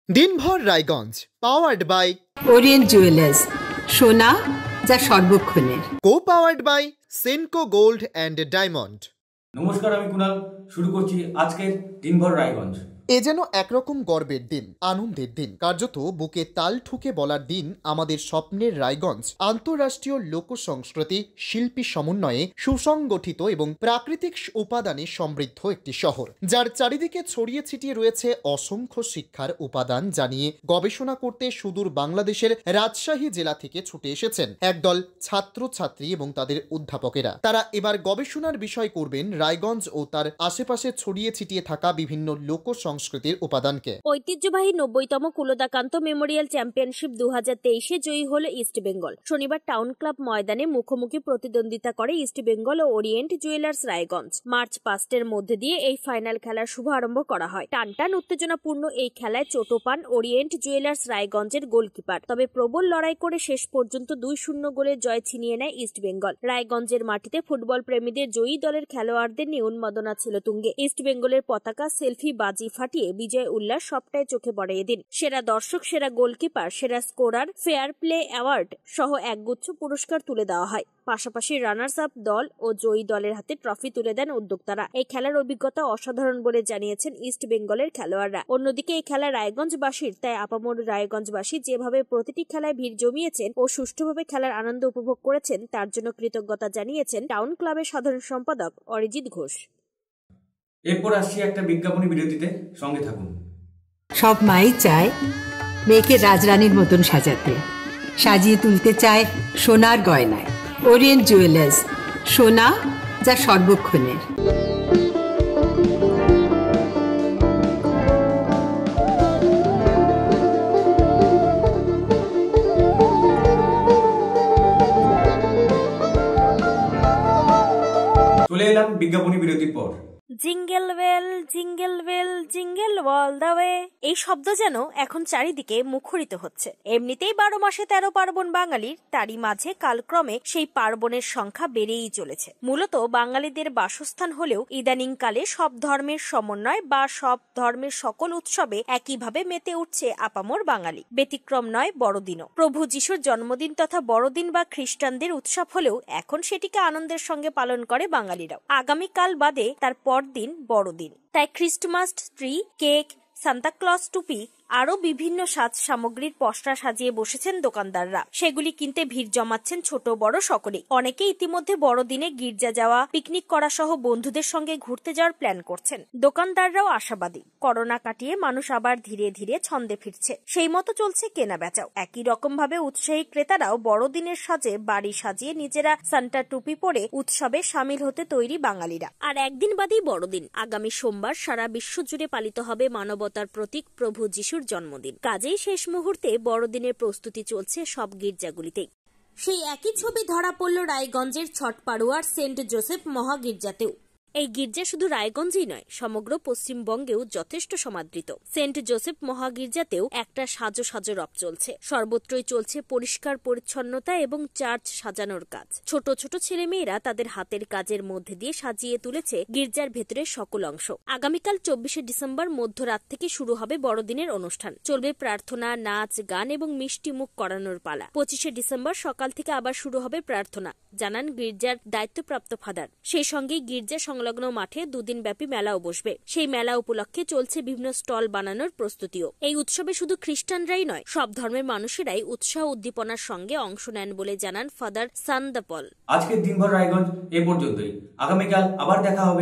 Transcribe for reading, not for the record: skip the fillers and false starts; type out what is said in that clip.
দিনভর Raiganj powered by Orient Jewellers, সোনা যা সর্বক্ষণের। Co powered by Senco Gold and Diamond. নমস্কার, আমি কুনাল। শুরু করছি আজকের দিনভর রায়গঞ্জ। এ যেন একরকম গর্বের দিন, আনন্দের দিন, কার্যত বুকে তাল ঠুকে বলার দিন। আমাদের স্বপ্নের রায়গঞ্জ আন্তঃরাষ্ট্রীয় লোক সংস্কৃতি, শিল্পী সমন্বয়ে সুসংগঠিত এবং প্রাকৃতিক উপাদানে সমৃদ্ধ একটি শহর, যার চারিদিকে ছড়িয়ে ছিটিয়ে রয়েছে অসংখ্য শিক্ষার উপাদান, জানিয়ে গবেষণা করতে সুদূর বাংলাদেশের রাজশাহী জেলা থেকে ছুটে এসেছেন একদল ছাত্রছাত্রী এবং তাদের অধ্যাপকেরা। তারা এবার গবেষণার বিষয় করবেন রায়গঞ্জ ও তার আশেপাশে ছড়িয়ে ছিটিয়ে থাকা বিভিন্ন লোক সংস্কৃতির উপাদানকে। ঐতিহ্যবাহী 90তম কুলদাকান্ত মেমোরিয়াল চ্যাম্পিয়নশিপ 2023-এ জয়ী হল ইস্ট বেঙ্গল। শনিবার টাউন ক্লাব ময়দানে মুখোমুখি প্রতিদ্বন্দ্বিতা করে ইস্ট বেঙ্গল ও ওরিয়েন্ট জুয়েলার্স রায়গঞ্জ। মার্চ 5-এর মধ্যে দিয়ে এই ফাইনাল খেলার শুভারম্ভ করা হয়। টানটান উত্তেজনাপূর্ণ এই খেলায় চোটও পান ওরিয়েন্ট জুয়েলার্স রায়গঞ্জের গোলকিপার। তবে প্রবল লড়াই করে শেষ পর্যন্ত 2-0 গোলের জয় ছিনিয়ে নেয় ইস্ট বেঙ্গল। রায়গঞ্জের মাটিতে ফুটবল প্রেমীদের জয়ী দলের খেলোয়াড়দের নিয়ে উন্মাদনা ছিল তুঙ্গে। ইস্ট বেঙ্গলের পতাকা, সেলফি, বাজি ফাটিয়ে বিজয় উল্লাস সবটাই চোখে পড়ে এদিন। সেরা দর্শক, সেরা গোলকিপার, সেরা স্কোরার, ফেয়ার প্লে অ্যাওয়ার্ড সহ একগুচ্ছ পুরস্কার তুলে দেওয়া হয়। পাশাপাশি রানার্স আপ দল ও জয়ী দলের হাতে ট্রফি তুলে দেন উদ্যোক্তারা। এই খেলার অভিজ্ঞতা অসাধারণ বলে জানিয়েছেন ইস্ট বেঙ্গলের খেলোয়াড়রা। অন্যদিকে এই খেলা রায়গঞ্জবাসীর, তাই আপামর রায়গঞ্জবাসী যেভাবে প্রতিটি খেলায় ভিড় জমিয়েছেন ও সুষ্ঠুভাবে খেলার আনন্দ উপভোগ করেছেন, তার জন্য কৃতজ্ঞতা জানিয়েছেন টাউন ক্লাবের সাধারণ সম্পাদক অরিজিৎ ঘোষ। এরপর আসছি একটা বিজ্ঞাপনী বিরতিতে, সঙ্গে থাকুন। সব মাই চায় মেয়েকে রাজরানীর মতন সাজাতে, সাজিয়ে তুলতে চায় সোনার গয়নায়। ওরিয়েন্ট জুয়েলার্স, সোনা যা সর্বক্ষণের। চলে এলাম বিজ্ঞাপনী বিরতির পর। Jingle bell jingle bell jingle all the way, এই শব্দ যেন এখন চারিদিকে মুখরিত হচ্ছে। এমনিতেই 12 মাসে 13 পার্বণ বাঙালির, তারই মাঝে কালক্রমে সেই পার্বণের সংখ্যা বেড়েই চলেছে। মূলত বাঙালিদের বাসস্থান হলেও ইদানিং কালে সব ধর্মের সমন্বয় বা সব ধর্মের সকল উৎসবে একইভাবে মেতে উঠছে আপামর বাঙালি। ব্যতিক্রম নয় বড়দিনও। প্রভু যিশুর জন্মদিন তথা বড়দিন বা খ্রিস্টানদের উৎসব হলেও এখন সেটিকে আনন্দের সঙ্গে পালন করে বাঙালিরাও। আগামীকাল বাদে তার পরদিন বড়দিন, তাই ক্রিস্টমাস ট্রি, কেক, সান্তাক্লজ টুপি আরো বিভিন্ন সাজ সামগ্রীর পসরা সাজিয়ে বসেছেন দোকানদাররা। সেগুলি কিনতে ভিড় জমাচ্ছেন ছোট বড় সকলেই। অনেকে ইতিমধ্যে বড়দিনে গির্জা যাওয়া, পিকনিক করা সহ বন্ধুদের সঙ্গে ঘুরতে যাওয়ার প্ল্যান করছেন। দোকানদাররাও আশাবাদী, করোনা কাটিয়ে মানুষ আবার ধীরে ধীরে ছন্দে ফিরছে, সেই মতো চলছে কেনা বেচাও। একই রকম ভাবে উৎসাহী ক্রেতারাও বড়দিনের সাজে বাড়ি সাজিয়ে নিজেরা সান্টা টুপি পরে উৎসবে সামিল হতে তৈরি বাঙালিরা। আর একদিন বাদেই বড়দিন, আগামী সোমবার সারা বিশ্ব জুড়ে পালিত হবে মানবতার প্রতীক প্রভু যিশুর জন্মদিন। কাজেই শেষ মুহূর্তে বড়দিনের প্রস্তুতি চলছে সব গির্জাগুলিতেই। সেই একই ছবি ধরা পড়ল রায়গঞ্জের ছটপাড়ুয়ার সেন্ট জোসেফ মহাগির্জাতেও। এই গির্জা শুধু রায়গঞ্জেই নয়, সমগ্র পশ্চিমবঙ্গেও যথেষ্ট সমাদৃত। সেন্ট জোসেফ মহাগির্জাতেও একটা সাজো সাজো রব চলছে। সর্বত্রই চলছে পরিষ্কার পরিচ্ছন্নতা এবং চার্চ সাজানোর কাজ। ছোট ছোট ছেলেমেয়েরা তাদের হাতের কাজের মধ্যে দিয়ে সাজিয়ে তুলেছে গির্জার ভেতরের সকল অংশ। আগামীকাল 24শে ডিসেম্বর মধ্যরাত থেকে শুরু হবে বড়দিনের অনুষ্ঠান। চলবে প্রার্থনা, নাচ, গান এবং মিষ্টি মুখ করানোর পালা। 25শে ডিসেম্বর সকাল থেকে আবার শুরু হবে প্রার্থনা, জানান গির্জার দায়িত্বপ্রাপ্ত ফাদার। সেই সঙ্গে গির্জা সংলগ্ন মাঠে 2 দিন ব্যাপী মেলাও বসবে। সেই মেলা উপলক্ষে চলছে বিভিন্ন স্টল বানানোর প্রস্তুতিও। এই উৎসবে শুধু খ্রিস্টানরাই নয়, সব ধর্মের মানুষেরাই উৎসাহ উদ্দীপনার সঙ্গে অংশ নেন বলে জানান ফাদার সান দ্য পল। আজকের দিনভর রায়গঞ্জ এ পর্যন্তই। আগামীকাল আবার দেখা হবে।